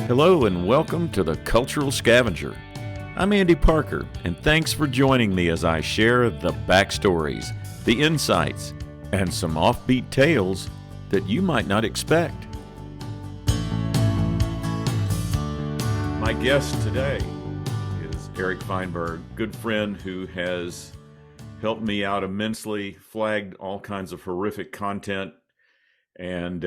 Hello and welcome to the Cultural Scavenger. I'm Andy Parker, and thanks for joining me as I share the backstories, the insights, and some offbeat tales that you might not expect. My guest today is Eric Feinberg, good friend who has helped me out immensely, flagged all kinds of horrific content, and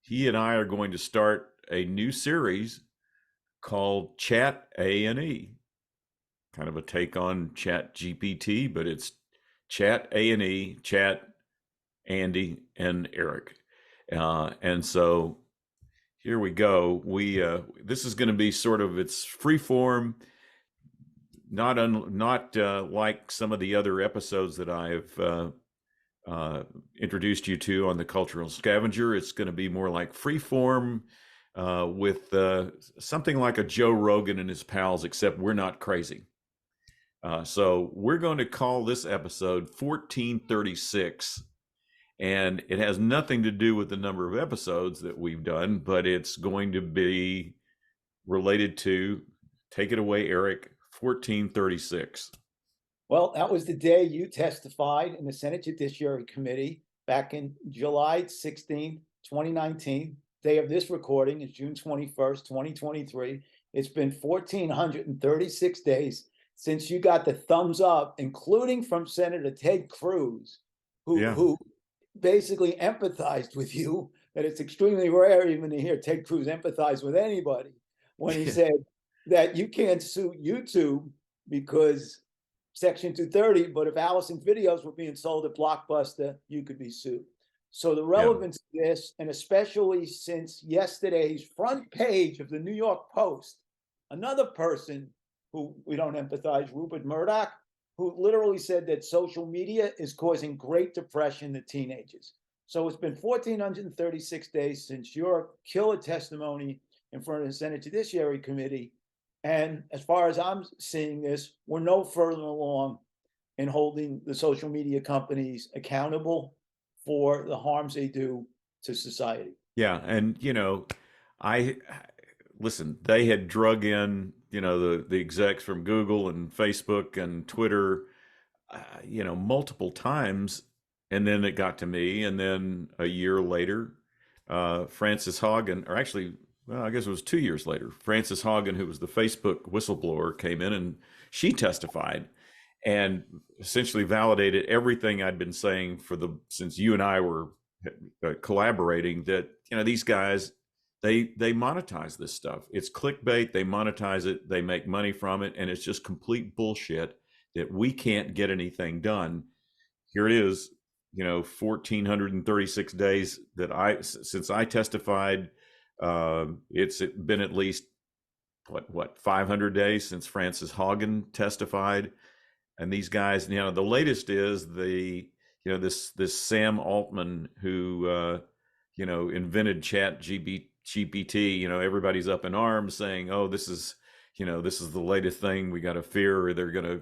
he and I are going to start a new series called ChatA&E, kind of a take on ChatGPT, but it's ChatA&E, Chat, Andy, and Eric. And so here we go. This is going to be sort of, it's free form, not like some of the other episodes that I've introduced you to on the Cultural Scavenger. It's going to be more like free form, with something like a Joe Rogan and his pals, except we're not crazy. So we're going to call this episode 1436, and it has nothing to do with the number of episodes that we've done, but it's going to be related to, take it away, Eric, 1436. Well, that was the day you testified in the Senate Judiciary Committee back in July 16, 2019. Day of this recording is June 21st, 2023. It's been 1,436 days since you got the thumbs up, including from Senator Ted Cruz, who basically empathized with you. That it's extremely rare even to hear Ted Cruz empathize with anybody, when he said that you can't sue YouTube because Section 230, but if Allison videos were being sold at Blockbuster, you could be sued. So the relevance of this, and especially since yesterday's front page of the New York Post, another person who we don't empathize, Rupert Murdoch, who literally said that social media is causing Great Depression to teenagers. So it's been 1,436 days since your killer testimony in front of the Senate Judiciary Committee. And as far as I'm seeing this, we're no further along in holding the social media companies accountable for the harms they do to society. Yeah, and listen, they had drug in, the execs from Google and Facebook and Twitter, multiple times, and then it got to me, and then a year later, Frances Haugen, or actually, well, I guess it was 2 years later, Frances Haugen, who was the Facebook whistleblower, came in and she testified and essentially validated everything I'd been saying since you and I were collaborating, that these guys, they monetize this stuff. It's clickbait. They monetize it. They make money from it, and it's just complete bullshit that we can't get anything done. Here it is, 1,436 days since I testified. It's been at least what 500 days since Frances Haugen testified. And these guys, the latest is this Sam Altman, who invented ChatGPT. Everybody's up in arms saying, "Oh, this is the latest thing. We got to fear, or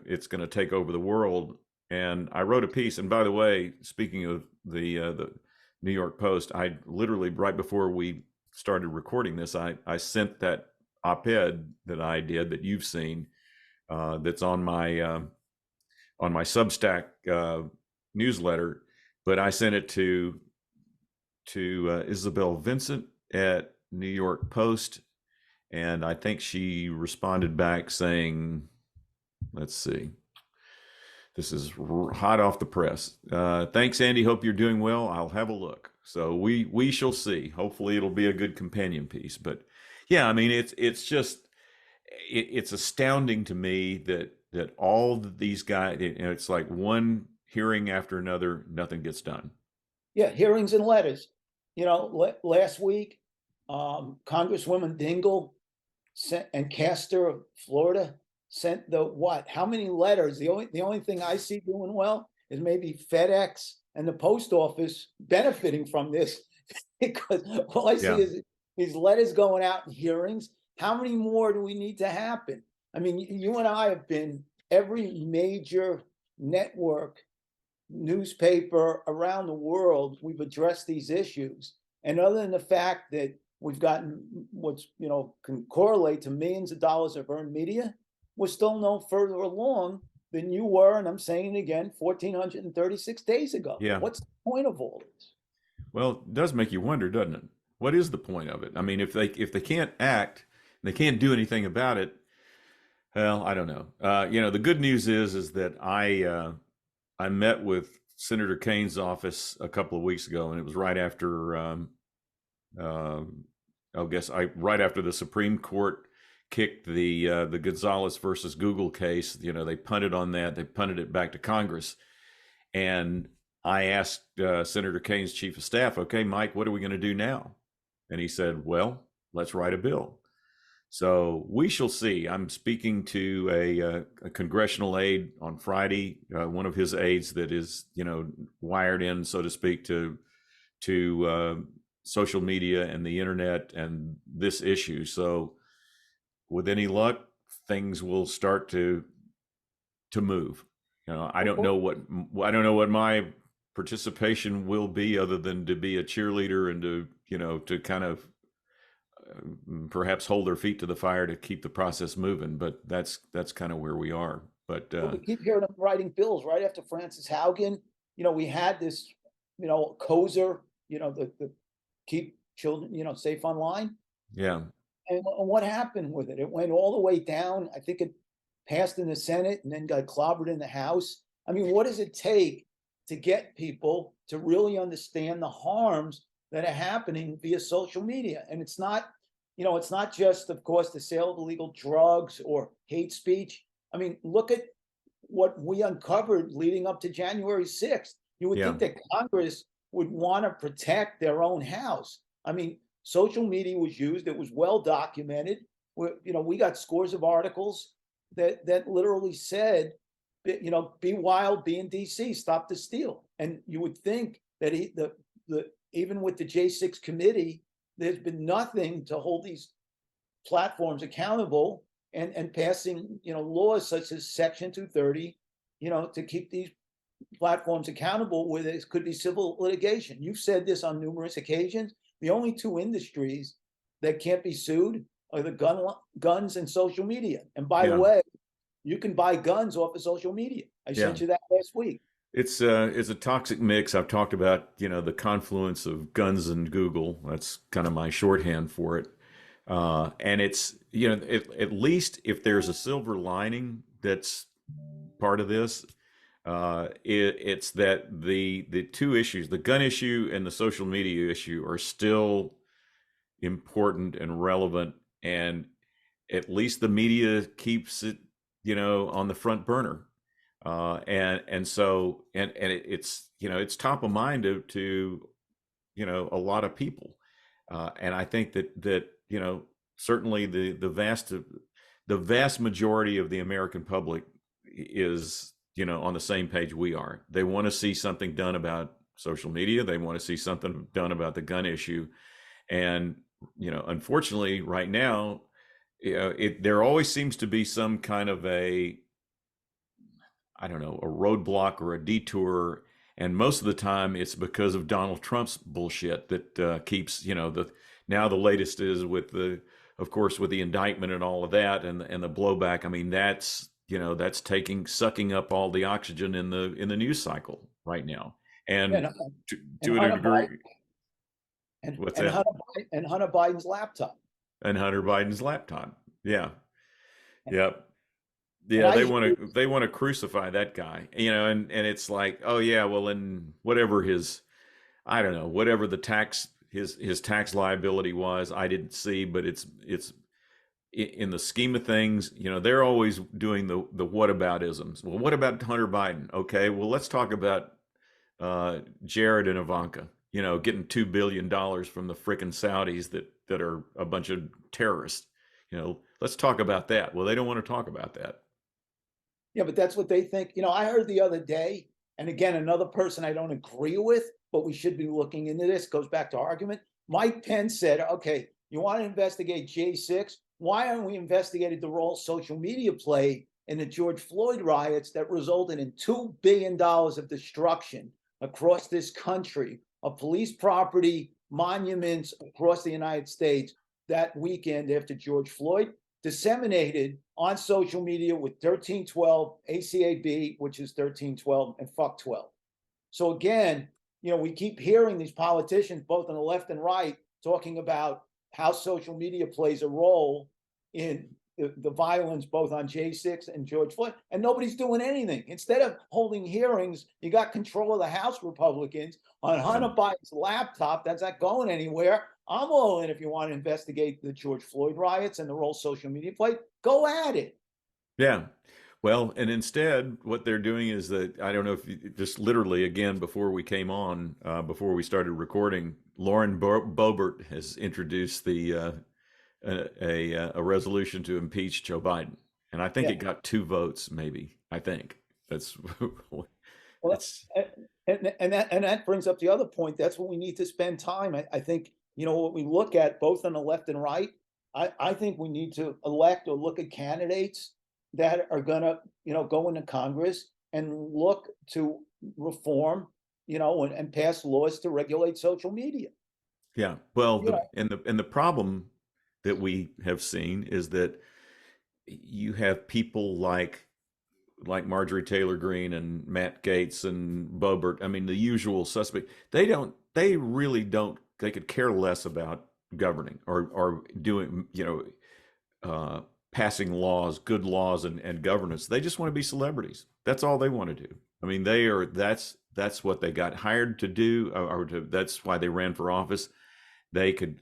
it's gonna take over the world." And I wrote a piece. And by the way, speaking of the New York Post, I literally, right before we started recording this, I sent that op-ed that I did, that you've seen, that's on my Substack newsletter, but I sent it to Isabel Vincent at New York Post, and I think she responded back saying, let's see, this is hot off the press. Thanks, Andy. Hope you're doing well. I'll have a look. So we shall see. Hopefully it'll be a good companion piece. But yeah, I mean, it's astounding to me that all these guys, it's like one hearing after another, nothing gets done. Yeah, hearings and letters. Last week, Congresswoman Dingell and Castor of Florida sent how many letters? The only thing I see doing well is maybe FedEx and the post office benefiting from this, because all I see is these letters going out in hearings. How many more do we need to happen? I mean, you and I have been every major network newspaper around the world, we've addressed these issues. And other than the fact that we've gotten what's, can correlate to millions of dollars of earned media, we're still no further along than you were, and I'm saying it again, 1,436 days ago. Yeah. What's the point of all this? Well, it does make you wonder, doesn't it? What is the point of it? I mean, if they can't act, they can't do anything about it. Well, I don't know. The good news is that I met with Senator Kane's office a couple of weeks ago, and it was right after uh, right after the Supreme Court kicked the Gonzalez versus Google case. They punted on that. They punted it back to Congress, and I asked Senator Kane's chief of staff, "Okay, Mike, what are we going to do now?" And he said, "Well, let's write a bill." So we shall see. I'm speaking to a congressional aide on Friday, one of his aides that is, wired in, so to speak, to social media and the internet and this issue. So with any luck, things will start to move. I don't know what my participation will be, other than to be a cheerleader and to kind of perhaps hold their feet to the fire to keep the process moving. But that's kind of where we are. But we keep hearing them writing bills right after Francis Haugen. We had this, COSER, the keep children, safe online. Yeah. And what happened with it? It went all the way down. I think it passed in the Senate and then got clobbered in the House. I mean, what does it take to get people to really understand the harms that are happening via social media? And it's not just, of course, the sale of illegal drugs or hate speech. I mean, look at what we uncovered leading up to January 6th. You would think that Congress would want to protect their own house. I mean, social media was used. It was well documented. We got scores of articles that literally said, be wild, be in DC, stop the steal. And you would think that even with the J6 committee, there's been nothing to hold these platforms accountable and passing, laws such as Section 230, to keep these platforms accountable where there could be civil litigation. You've said this on numerous occasions. The only two industries that can't be sued are the guns and social media. And by the way, you can buy guns off of social media. I sent you that last week. It's a toxic mix. I've talked about, the confluence of guns and Google. That's kind of my shorthand for it. And it's, at least if there's a silver lining that's part of this, it's that the two issues, the gun issue and the social media issue, are still important and relevant. And at least the media keeps it, on the front burner. So it's top of mind to a lot of people, and I think that certainly the vast majority of the American public is on the same page we are. They want to see something done about social media. They want to see something done about the gun issue, and unfortunately, right now, there always seems to be some kind of a roadblock or a detour. And most of the time it's because of Donald Trump's bullshit that keeps, now the latest is of course, with the indictment and all of that and the blowback. I mean, that's sucking up all the oxygen in the news cycle right now. And to a degree. What's that? Hunter Biden's laptop. And Hunter Biden's laptop. Yeah. Yep. Yeah, they want to crucify that guy, and it's like, oh yeah, well, and whatever whatever his tax liability was, I didn't see, but it's in the scheme of things, they're always doing the whataboutisms. Well, what about Hunter Biden? Okay, well, let's talk about Jared and Ivanka, getting $2 billion from the frickin' Saudis that are a bunch of terrorists. Let's talk about that. Well, they don't want to talk about that. Yeah, but that's what they think. I heard the other day, and again, another person I don't agree with, but we should be looking into this, goes back to argument. Mike Pence said, okay, you want to investigate J6? Why aren't we investigating the role social media played in the George Floyd riots that resulted in $2 billion of destruction across this country of police property, monuments across the United States that weekend after George Floyd, disseminated on social media with 1312 ACAB, which is 1312, and fuck 12. So again, we keep hearing these politicians, both on the left and right, talking about how social media plays a role in the violence both on J6 and George Floyd, and nobody's doing anything. Instead of holding hearings, you got control of the House Republicans on Hunter Biden's laptop. That's not going anywhere. I'm all in if you want to investigate the George Floyd riots and the role social media played. Go at it. Yeah. Well, and instead, what they're doing is that, I don't know if you, just literally again before we came on, before we started recording, Lauren Boebert has introduced a resolution to impeach Joe Biden, and I think Yeah. it got 2 votes. Maybe I think that's Well, that's and that brings up the other point. That's what we need to spend time. I think, what we look at both on the left and right, I think we need to elect or look at candidates that are gonna, go into Congress and look to reform, and pass laws to regulate social media. yeah. Well, You know, the problem that we have seen is that you have people like Marjorie Taylor Greene and Matt Gaetz and Boebert. I mean, the usual suspect. They really don't. They could care less about governing or doing, passing laws, good laws and governance. They just want to be celebrities. That's all they want to do. I mean, that's what they got hired to do, that's why they ran for office. They could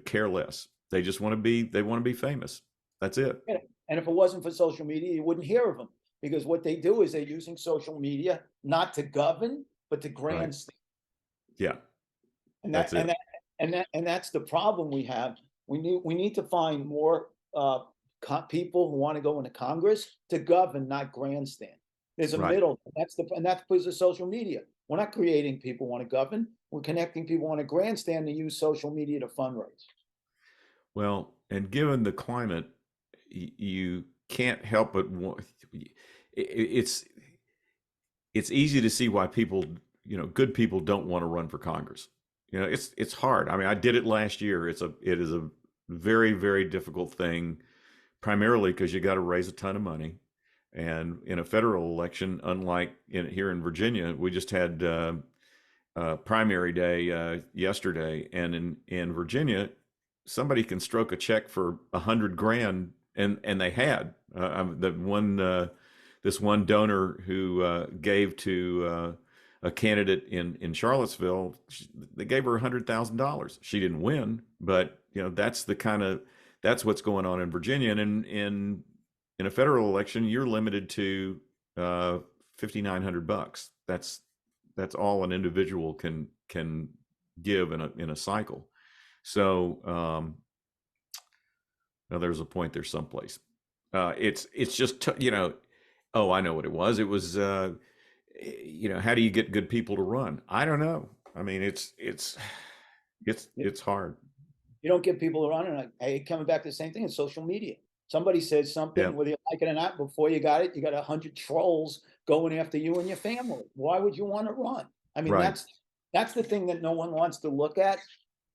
care less. They just want to be famous. That's it. and if it wasn't for social media, you wouldn't hear of them, because what they do is they're using social media not to govern, but to Right. grandstand. Yeah. And That's it. that's the problem we have. We need to find more people who want to go into Congress to govern, not grandstand. There's a Right. middle. And that's because of social media. We're not creating people who want to govern. We're connecting people who want to grandstand to use social media to fundraise. Well, and given the climate, you can't help but it's it's easy to see why people, good people don't want to run for Congress. It's hard. I mean, I did it last year. It is a very, very difficult thing, primarily because you got to raise a ton of money. And in a federal election, unlike here in Virginia, we just had primary day yesterday, and in Virginia, somebody can stroke a check for $100,000, and they had this one donor who gave to a candidate in Charlottesville. They gave her $100,000. She didn't win, but that's what's going on in Virginia. And in a federal election, you're limited to $5,900. That's all an individual can give in a cycle. So now there's a point there someplace. It's just oh, I know what it was. It was how do you get good people to run? I don't know. I mean, it's hard. You don't get people around, and hey, coming back to the same thing in social media. Somebody says something, Yeah. whether you like it or not, before you got 100 trolls going after you and your family. Why would you want to run? I mean, Right. that's the thing that no one wants to look at,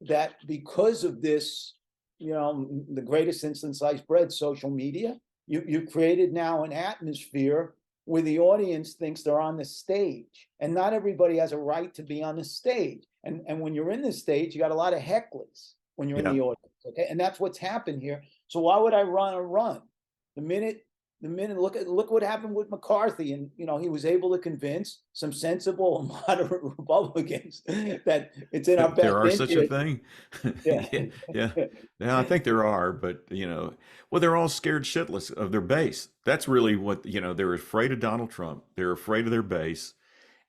that because of this, the greatest since sliced bread, social media, you created now an atmosphere where the audience thinks they're on the stage, and not everybody has a right to be on the stage. And when you're in the stage, you got a lot of hecklers when you're in Yeah. the audience. Okay. And that's what's happened here. So why would I run? The minute, look what happened with McCarthy. And, he was able to convince some sensible and moderate Republicans that it's in our best There are such a interest. thing. Yeah. Yeah. Yeah, I think there are, but well, they're all scared shitless of their base. That's really what, they're afraid of Donald Trump. They're afraid of their base.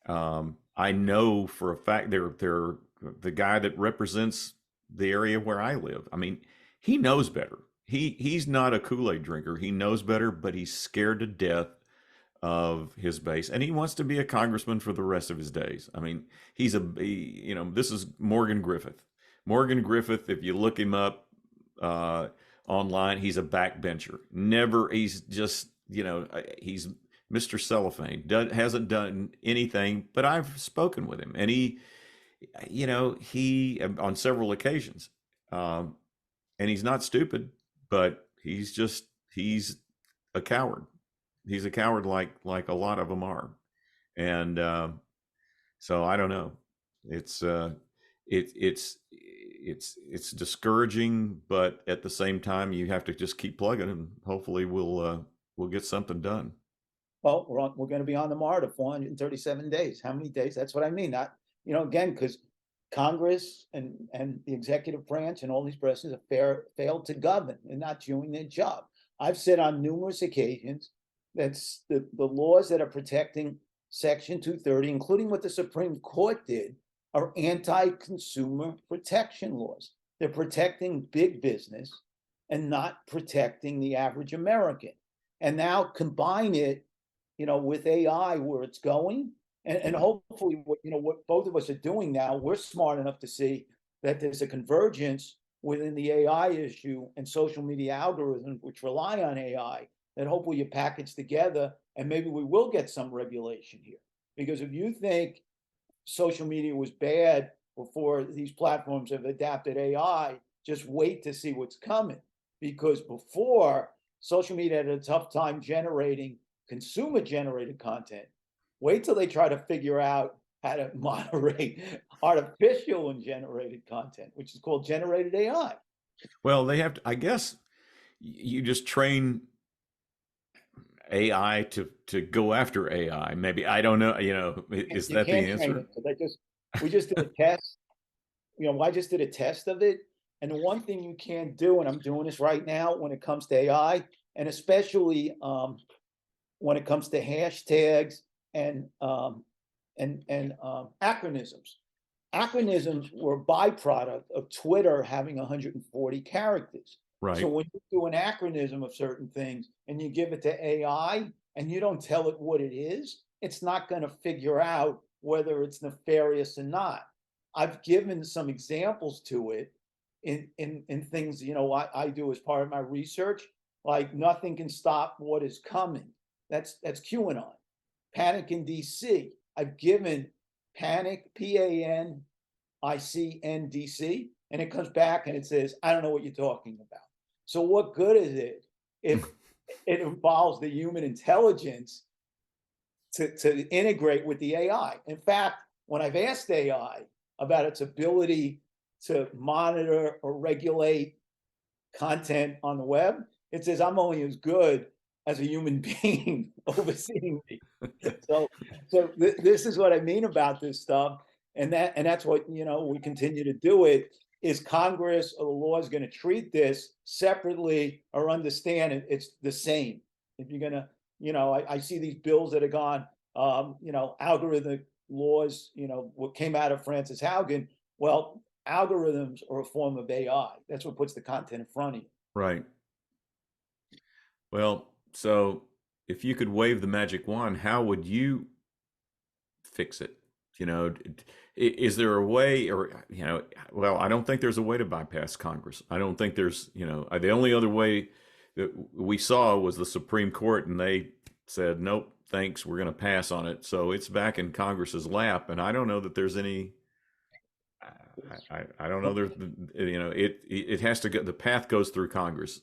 I know for a fact they're the guy that represents the area where I live. I mean, he knows better. He's not a Kool-Aid drinker. He knows better, but he's scared to death of his base, and he wants to be a congressman for the rest of his days. I mean, this is Morgan Griffith. Morgan Griffith, if you look him up online, he's a backbencher. He's just he's Mr. Cellophane, hasn't done anything, but I've spoken with him, and he on several occasions, um, and he's not stupid, but he's a coward. He's a coward like a lot of them are, and so I don't know. It's it's discouraging, but at the same time, you have to just keep plugging, and hopefully we'll get something done. Well, we're going to be on the mark of 437 days. How many days? That's what I mean. Not, again, because Congress and the executive branch and all these presidents have failed to govern and not doing their job. I've said on numerous occasions that the laws that are protecting Section 230, including what the Supreme Court did, are anti-consumer protection laws. They're protecting big business and not protecting the average American. And now combine it, with AI, where it's going, and hopefully, what both of us are doing now, we're smart enough to see that there's a convergence within the AI issue and social media algorithms, which rely on AI, that hopefully you package together, and maybe we will get some regulation here. Because if you think social media was bad before these platforms have adapted AI, just wait to see what's coming. Because before, social media had a tough time generating consumer generated content. Wait till they try to figure out how to moderate artificial and generated content, which is called generated AI. Well, they have to, I guess you just train AI to go after AI. Maybe, I don't know, is You that the can't train answer? it. So we just did a test. I just did a test of it. And the one thing you can't do, and I'm doing this right now when it comes to AI, and especially when it comes to hashtags and acronyms. Acronyms were a byproduct of Twitter having 140 characters. Right. So when you do an acronym of certain things and you give it to AI and you don't tell it what it is, it's not going to figure out whether it's nefarious or not. I've given some examples to it in things, I do as part of my research, like nothing can stop what is coming. That's QAnon. Panic in DC. I've given panic, PANICNDC, and it comes back and it says, I don't know what you're talking about. So what good is it if it involves the human intelligence to integrate with the AI? In fact, when I've asked AI about its ability to monitor or regulate content on the web, it says I'm only as good as a human being overseeing me. So this is what I mean about this stuff, and that's what we continue to do. It is Congress or the law is going to treat this separately or understand it's the same. If you're gonna, I see these bills that are gone, algorithmic laws, what came out of Francis Haugen. Well, algorithms are a form of AI. That's what puts the content in front of you. Right. Well, so if you could wave the magic wand, how would you fix it? Is there a way, or, well, I don't think there's a way to bypass Congress. I don't think there's, the only other way that we saw was the Supreme Court, and they said, nope, thanks, we're going to pass on it. So it's back in Congress's lap, and I don't know that there's any. I don't know. It has to go. The path goes through Congress.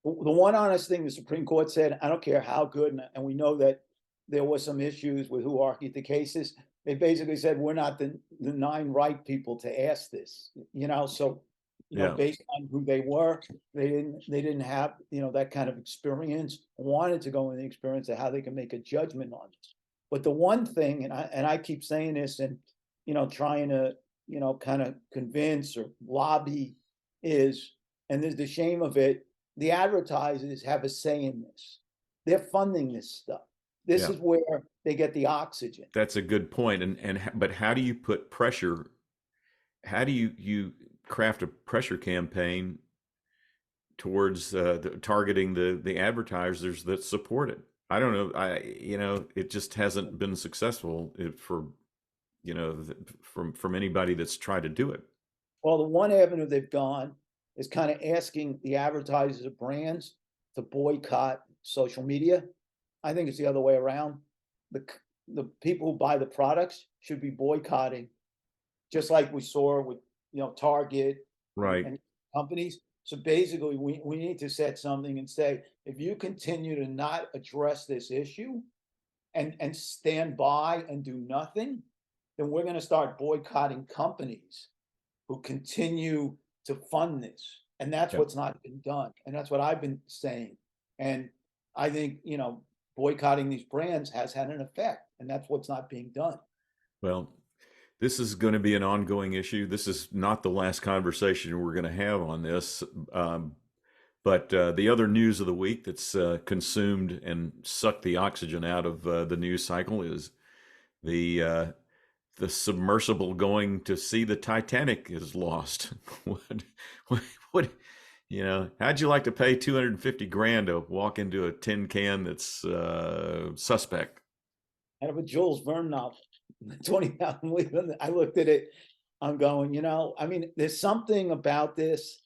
The one honest thing the Supreme Court said, I don't care how good, and we know that there was some issues with who argued the cases. They basically said, we're not the 9 right people to ask this, so, based on who they were, they didn't have, that kind of experience, wanted to go in the experience of how they can make a judgment on this. But the one thing, and I keep saying this and, trying to, kind of convince or lobby is, and there's the shame of it, the advertisers have a say in this. They're funding this stuff. This is where they get the oxygen. That's a good point. But how do you put pressure? How do you craft a pressure campaign towards targeting the advertisers that support it? I don't know. It just hasn't been successful from anybody that's tried to do it. Well, the one avenue they've gone is kind of asking the advertisers of brands to boycott social media. I think it's the other way around. The people who buy the products should be boycotting, just like we saw with, Target Right. and companies. So basically, we need to set something and say, if you continue to not address this issue and stand by and do nothing, then we're going to start boycotting companies who continue to fund this. And that's Yeah. what's not been done. And that's what I've been saying. And I think, boycotting these brands has had an effect, and that's what's not being done. Well, this is going to be an ongoing issue. This is not the last conversation we're going to have on this. But the other news of the week that's consumed and sucked the oxygen out of the news cycle is the submersible going to see the Titanic is lost. what, how'd you like to pay 250 grand to walk into a tin can that's suspect? Out of a Jules Verne novel, 20,000 I looked at it, I'm going, I mean, there's something about this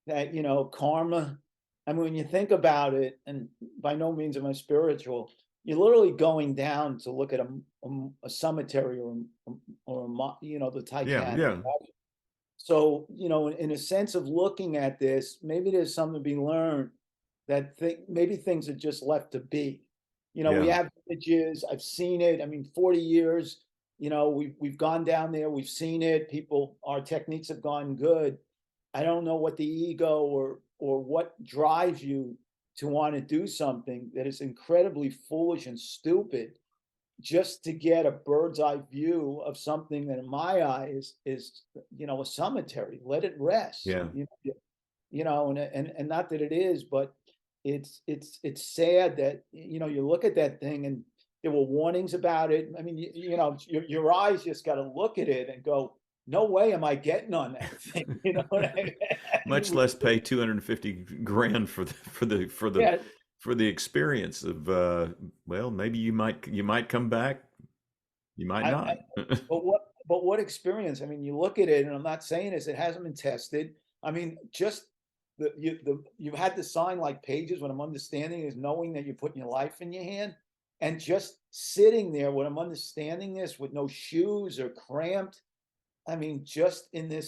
that, karma. I mean, when you think about it, and by no means am I spiritual, you're literally going down to look at a cemetery or the Yeah, Titanic. yeah, So, in a sense of looking at this, maybe there's something to be learned that maybe things are just left to be. We yeah, have images, I've seen it. I mean, 40 years, we've gone down there, we've seen it. Our techniques have gone good. I don't know what the ego or what drives you to want to do something that is incredibly foolish and stupid just to get a bird's eye view of something that in my eyes is a cemetery. Let it rest. yeah. And not that it is, but it's sad that you look at that thing and there were warnings about it. I mean, your eyes just got to look at it and go, no way am I getting on that thing. You know what I mean? Much less pay 250 grand Yeah, for the experience of well, maybe you might come back, you might not. but what experience? I mean, you look at it, and I'm not saying this; it hasn't been tested. I mean, just you had to sign like pages. What I'm understanding is knowing that you're putting your life in your hand, and just sitting there. What I'm understanding this with no shoes or cramped. I mean, just in the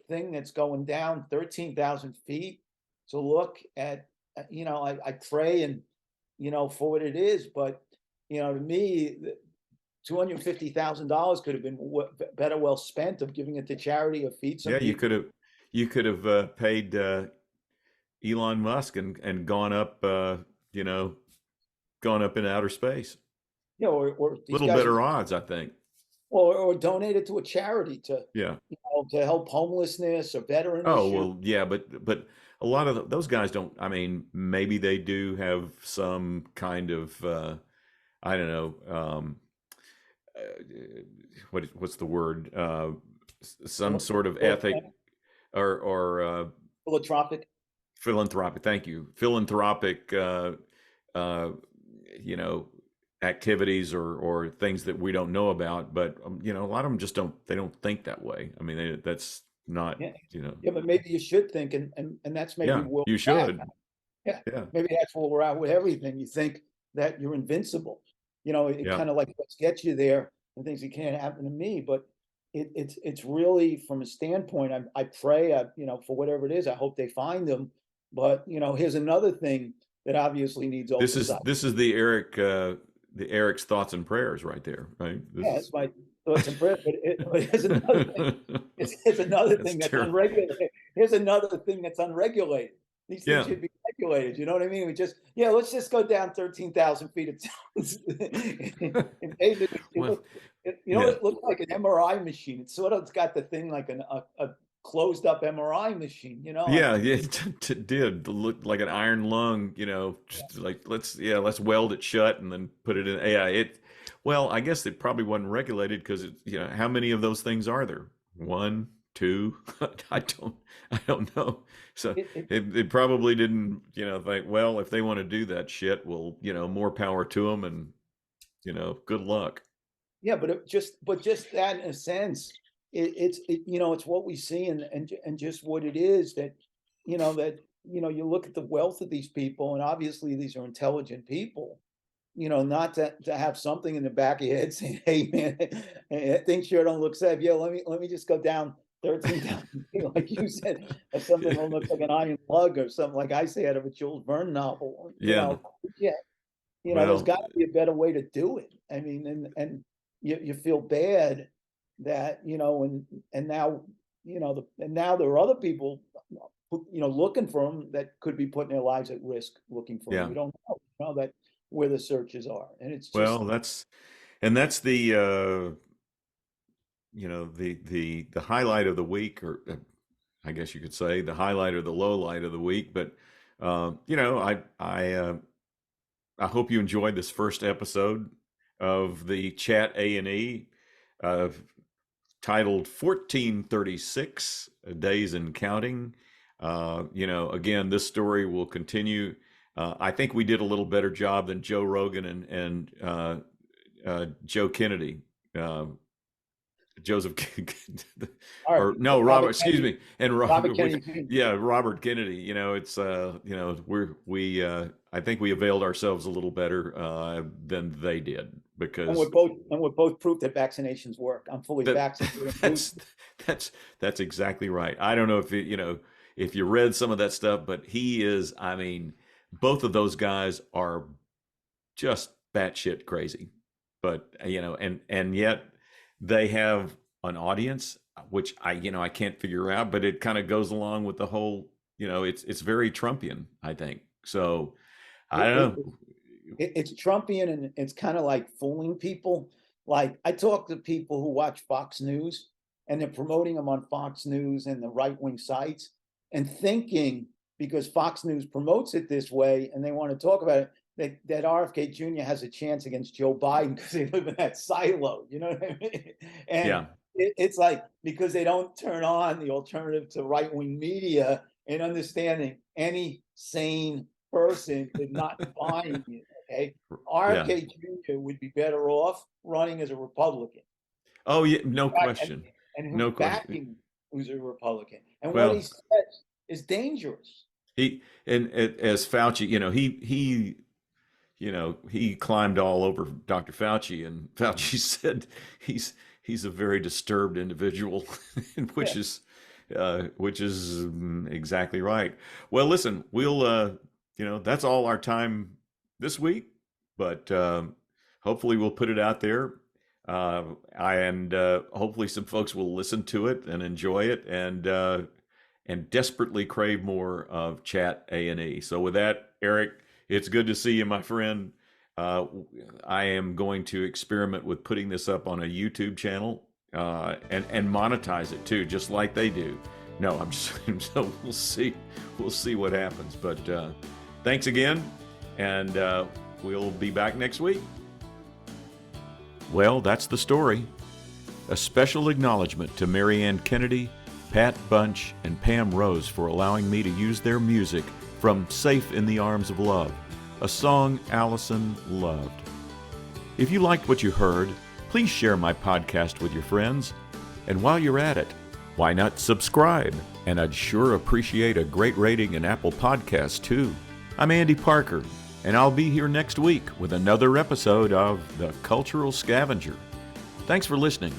thing that's going down 13,000 feet to look at, I pray and, for what it is, but, to me, $250,000 could have been better well spent of giving it to charity or feed some Yeah, people. you could have paid Elon Musk and gone up gone up in outer space. Or these Little guys, better odds, I think. or donate it to a charity to, Yeah. to help homelessness or veteran Oh, issues. well, yeah, but a lot of those guys don't. I mean, maybe they do have some kind of I don't know what's the word some sort of ethic or Philanthropic. philanthropic. Thank you, philanthropic. Uh, you know, activities or things that we don't know about. But a lot of them just don't. They don't think that way. I mean, that's not. Yeah. You know. Yeah, but maybe you should think, and that's maybe Yeah, where you we're at. should. Yeah, Yeah, maybe that's where we're at with everything. You think that you're invincible. It yeah. kind of like let's get you there and things that can't happen to me. But it's really from a standpoint. I pray, for whatever it is. I hope they find them. But here's another thing that obviously needs oversight. This is the Eric's thoughts and prayers right there, right? This Yeah, is it's my thoughts and prayers. But here's another thing. Here's another that's thing that's terrible. unregulated. Here's another thing that's unregulated. These things Yeah. should be regulated. You know what I mean? Let's just go down 13,000 feet. Well, yeah. It looks like an MRI machine. It's got the thing like a closed up MRI machine. Yeah, yeah, it did look like an iron lung, just like let's weld it shut and then put it in AI. Well, I guess it probably wasn't regulated because how many of those things are there? One, two? I don't know. So it probably didn't, think, well, if they want to do that shit, well, more power to them and, good luck. Yeah, but just that in a sense, it's what we see and just what it is that you look at the wealth of these people, and obviously these are intelligent people, not to have something in the back of your head saying, hey, man, things sure don't look safe. Yeah, let me just go down 13,000 feet, like you said, or something that looks like an iron lug or something like I say out of a Jules Verne novel. Yeah. Yeah, there's Well, got to be a better way to do it. I mean, and you feel bad that, and now, and now there are other people, looking for them that could be putting their lives at risk looking for them. yeah. We don't know that where the searches are, and it's just Well, that's the the highlight of the week, or I guess you could say the highlight or the low light of the week. But I hope you enjoyed this first episode of the ChatA&E, uh, titled 1436 Days and Counting. Again, this story will continue. I think we did a little better job than Joe Rogan and Joe Kennedy. Joseph, all right. or no, Robert, excuse me, and Robert Robert, Kennedy Jr. yeah, Robert Kennedy. I think we availed ourselves a little better than they did, And because we're both proof that vaccinations work. I'm fully that vaccinated. that's that's exactly right. I don't know if you read some of that stuff, but he is. I mean, both of those guys are just batshit crazy, but and yet they have an audience, which I can't figure out, but it kind of goes along with the whole, it's very Trumpian, I think. So I It, don't it, know. it's Trumpian, and it's kind of like fooling people. Like, I talk to people who watch Fox News, and they're promoting them on Fox News and the right-wing sites, and thinking because Fox News promotes it this way and they want to talk about it, that RFK Jr. has a chance against Joe Biden because they live in that silo. You know what I mean? And Yeah, it's like, because they don't turn on the alternative to right-wing media, and understanding any sane person is not buying it. Okay, yeah. RFK Jr. would be better off running as a Republican, Oh yeah, no right? question, And who's no question. backing who's a Republican, and what he Well, says is dangerous. as Fauci, he climbed all over Dr. Fauci, and Fauci said he's a very disturbed individual, Yeah. which is exactly right. Well, listen, we'll that's all our time this week, but hopefully we'll put it out there, and hopefully some folks will listen to it and enjoy it, and desperately crave more of ChatA&E. So with that, Eric, it's good to see you, my friend. Uh, I am going to experiment with putting this up on a YouTube channel, and monetize it too, just like they do. No, I'm just so we'll see what happens. But thanks again, and we'll be back next week. Well, that's the story. A special acknowledgement to Marianne Kennedy, Pat Bunch, and Pam Rose for allowing me to use their music from Safe in the Arms of Love, a song Allison loved. If you liked what you heard, please share my podcast with your friends. And while you're at it, why not subscribe? And I'd sure appreciate a great rating in Apple Podcasts too. I'm Andy Parker, and I'll be here next week with another episode of The Cultural Scavenger. Thanks for listening.